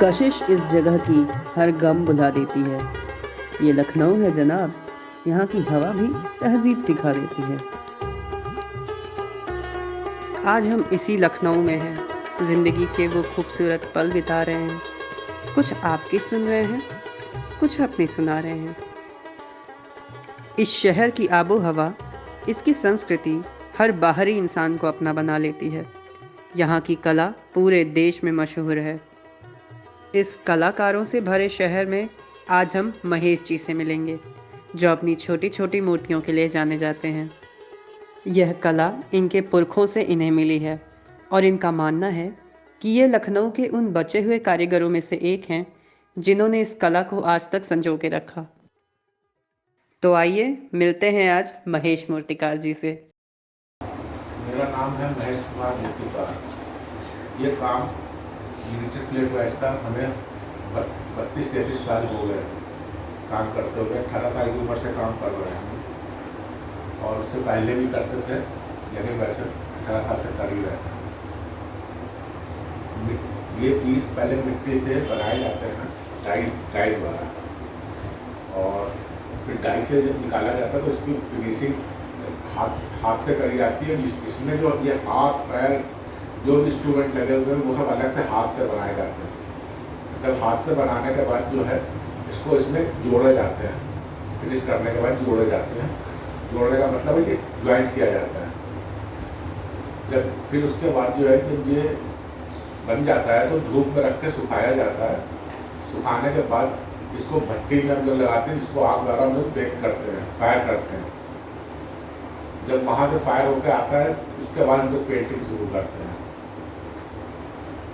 कशिश इस जगह की हर गम बुला देती है। ये लखनऊ है जनाब, यहाँ की हवा भी तहजीब सिखा देती है। आज हम इसी लखनऊ में हैं, जिंदगी के वो खूबसूरत पल बिता रहे हैं। कुछ आपकी सुन रहे हैं, कुछ अपनी सुना रहे हैं। इस शहर की आबो हवा, इसकी संस्कृति हर बाहरी इंसान को अपना बना लेती है। यहाँ की कला पूरे देश में मशहूर है। इस कलाकारों से भरे शहर में आज हम महेश जी से मिलेंगे, जो अपनी छोटी छोटी मूर्तियों के लिए जाने जाते हैं। यह कला इनके पुरखों से इन्हें मिली है और इनका मानना है कि ये लखनऊ के उन बचे हुए कारीगरों में से एक हैं जिन्होंने इस कला को आज तक संजो के रखा। तो आइए मिलते हैं आज महेश मूर्तिकार जी से। मेरा नाम है महेश कुमार मूर्तिकार। ये काम गिरिचर प्लेट वाइज का हमें 32-33 साल हो गए काम करते हुए। 18 साल की उम्र से काम कर रहे हैं हम, और उससे पहले भी करते थे, लेकिन वैसे 18 साल से कर ही रहे हैं। ये पीस पहले मिट्टी से बनाए जाते हैं, डाई द्वारा, और फिर डाई से जब निकाला जाता है तो उसकी फिनिशिंग हाथ से करी जाती है। इसमें जो ये हाथ पैर जो इंस्ट्रूमेंट लगे हुए हैं वो सब अलग से हाथ से बनाए जाते हैं। जब हाथ से बनाने के बाद जो है इसको इसमें जोड़े जाते हैं, फिनिश करने के बाद जोड़े जाते हैं। जोड़ने का मतलब है कि ज्वाइंट किया जाता है। जब फिर उसके बाद जो है जब ये बन जाता है तो धूप में रख के सुखाया जाता है। सुखाने के बाद इसको भट्टी में हम लोग लगाते हैं, जिसको आग द्वारा हम लोग बेक करते हैं, फायर करते हैं। जब वहाँ से फायर होकर आता है उसके बाद हम लोग पेंटिंग शुरू करते हैं।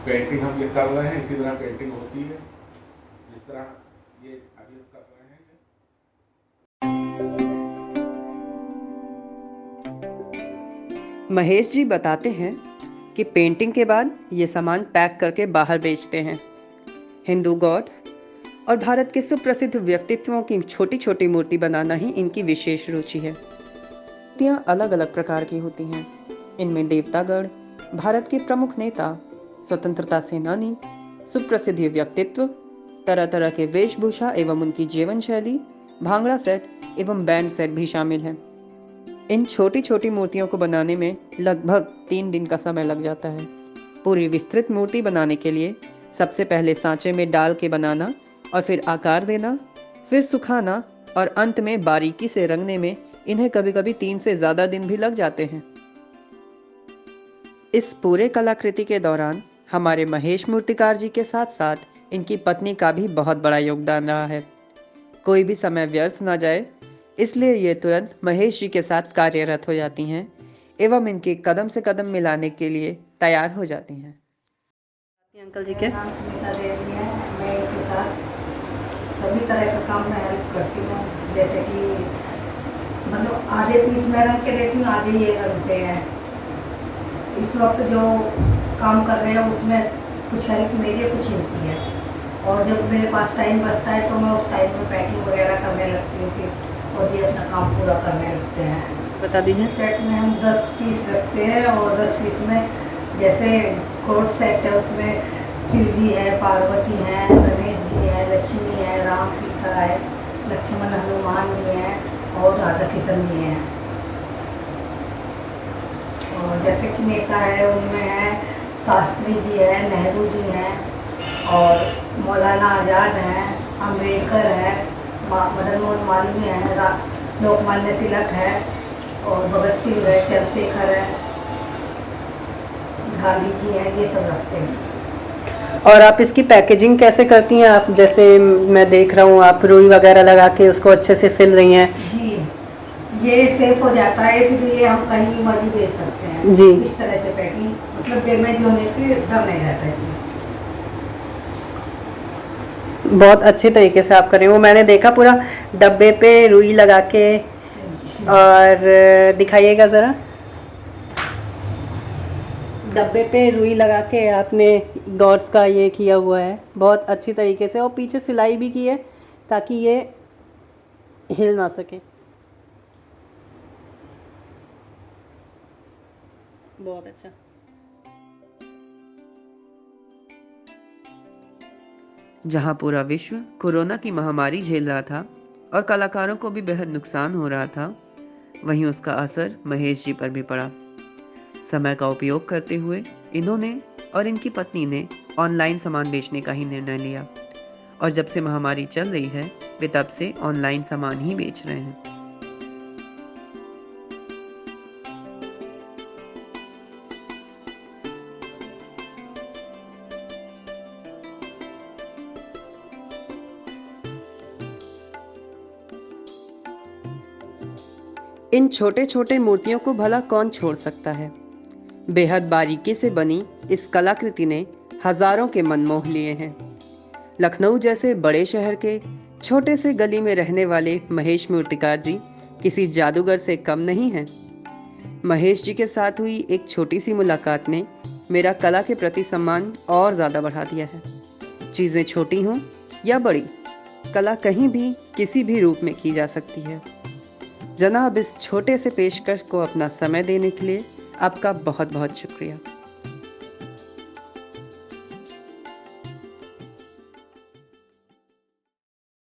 पेंटिंग हम ये कर रहे हैं, इसी तरह पेंटिंग होती है जिस तरह ये अभी कर रहे हैं। महेश जी बताते हैं कि पेंटिंग के बाद ये सामान पैक करके बाहर बेचते हैं। हिंदू गॉड्स और भारत के सुप्रसिद्ध व्यक्तित्वों की छोटी छोटी मूर्ति बनाना ही इनकी विशेष रुचि है। मूर्तियाँ अलग अलग प्रकार की होती हैं। इनमें देवतागढ़, भारत के प्रमुख नेता, स्वतंत्रता सेनानी, सुप्रसिद्ध व्यक्तित्व, तरह तरह के वेशभूषा एवं उनकी जीवन शैली, भांगड़ा सेट एवं बैंड सेट भी शामिल हैं। इन छोटी छोटी मूर्तियों को बनाने में लगभग 3 दिन का समय लग जाता है। पूरी विस्तृत मूर्ति बनाने के लिए सबसे पहले सांचे में डाल के बनाना और फिर आकार देना, फिर सुखाना और अंत में बारीकी से रंगने में इन्हें कभी कभी 3 से ज़्यादा दिन भी लग जाते हैं। इस पूरे कलाकृति के दौरान हमारे महेश मूर्तिकार जी के साथ साथ इनकी पत्नी का भी बहुत बड़ा योगदान रहा है। कोई भी समय व्यर्थ ना जाए, इसलिए ये तुरंत महेश जी के साथ कार्यरत हो जाती हैं एवं इनके कदम से कदम मिलाने के लिए तैयार हो जाती हैं। अंकल जी के नाम सुनीता देवी है। मैं इनके साथ सभी तरह का काम में हेल्प करती हूँ। जैसे कि मतलब आधे पीस मैं रंग के देती हूँ, आधे ये रंगते हैं। इस वक्त जो काम कर रहे हैं उसमें कुछ हेल्प मेरी है, कुछ इनकी है। और जब मेरे पास टाइम बचता है तो मैं उस टाइम में पैकिंग वगैरह करने लगती हूँ फिर, और ये अपना काम पूरा करने लगते हैं। बता दीजिए। सेट में हम 10 पीस रखते हैं, और 10 पीस में जैसे कोट सेट है उसमें शिव जी है, पार्वती है, गणेश जी है, लक्ष्मी है, राम सीता है, लक्ष्मण हनुमान जी हैं और राधा किशन जी हैं। और जैसे कि नेता है उनमें है शास्त्री जी है, नेहरू जी हैं, और मौलाना आज़ाद हैं, अम्बेडकर है, मदन मोहन मालवीय है, लोकमान्य तिलक है, और भगत सिंह है, चंद्रशेखर है, गांधी जी हैं, ये सब रखते हैं। और आप इसकी पैकेजिंग कैसे करती हैं? आप जैसे मैं देख रहा हूँ आप रुई वगैरह लगा के उसको अच्छे से सिल रही हैं। जी, ये सेफ हो जाता है, इसलिए हम कहीं भी मर्जी बेच सकते हैं जी। इस तरह से पैकिंग, मतलब डैमेज होने की डर नहीं रहता है। बहुत अच्छे तरीके से आप कर रहे हो। वो मैंने देखा पूरा डब्बे पे रुई लगा के। और दिखाइएगा ज़रा। डब्बे पे रुई लगा के आपने गॉड्स का ये किया हुआ है बहुत अच्छी तरीके से, और पीछे सिलाई भी की है ताकि ये हिल ना सके। बहुत अच्छा। जहां पूरा विश्व कोरोना की महामारी झेल रहा था और कलाकारों को भी बेहद नुकसान हो रहा था, वहीं उसका असर महेश जी पर भी पड़ा। समय का उपयोग करते हुए इन्होंने और इनकी पत्नी ने ऑनलाइन सामान बेचने का ही निर्णय लिया और जब से महामारी चल रही है वे तब से ऑनलाइन सामान ही बेच रहे हैं। इन छोटे छोटे मूर्तियों को भला कौन छोड़ सकता है। बेहद बारीकी से बनी इस कलाकृति ने हजारों के मन मोह लिए हैं। लखनऊ जैसे बड़े शहर के छोटे से गली में रहने वाले महेश मूर्तिकार जी किसी जादूगर से कम नहीं हैं। महेश जी के साथ हुई एक छोटी सी मुलाकात ने मेरा कला के प्रति सम्मान और ज़्यादा बढ़ा दिया है। चीज़ें छोटी हों या बड़ी, कला कहीं भी किसी भी रूप में की जा सकती है। जनाब, इस छोटे से पेशकश को अपना समय देने के लिए आपका बहुत बहुत शुक्रिया।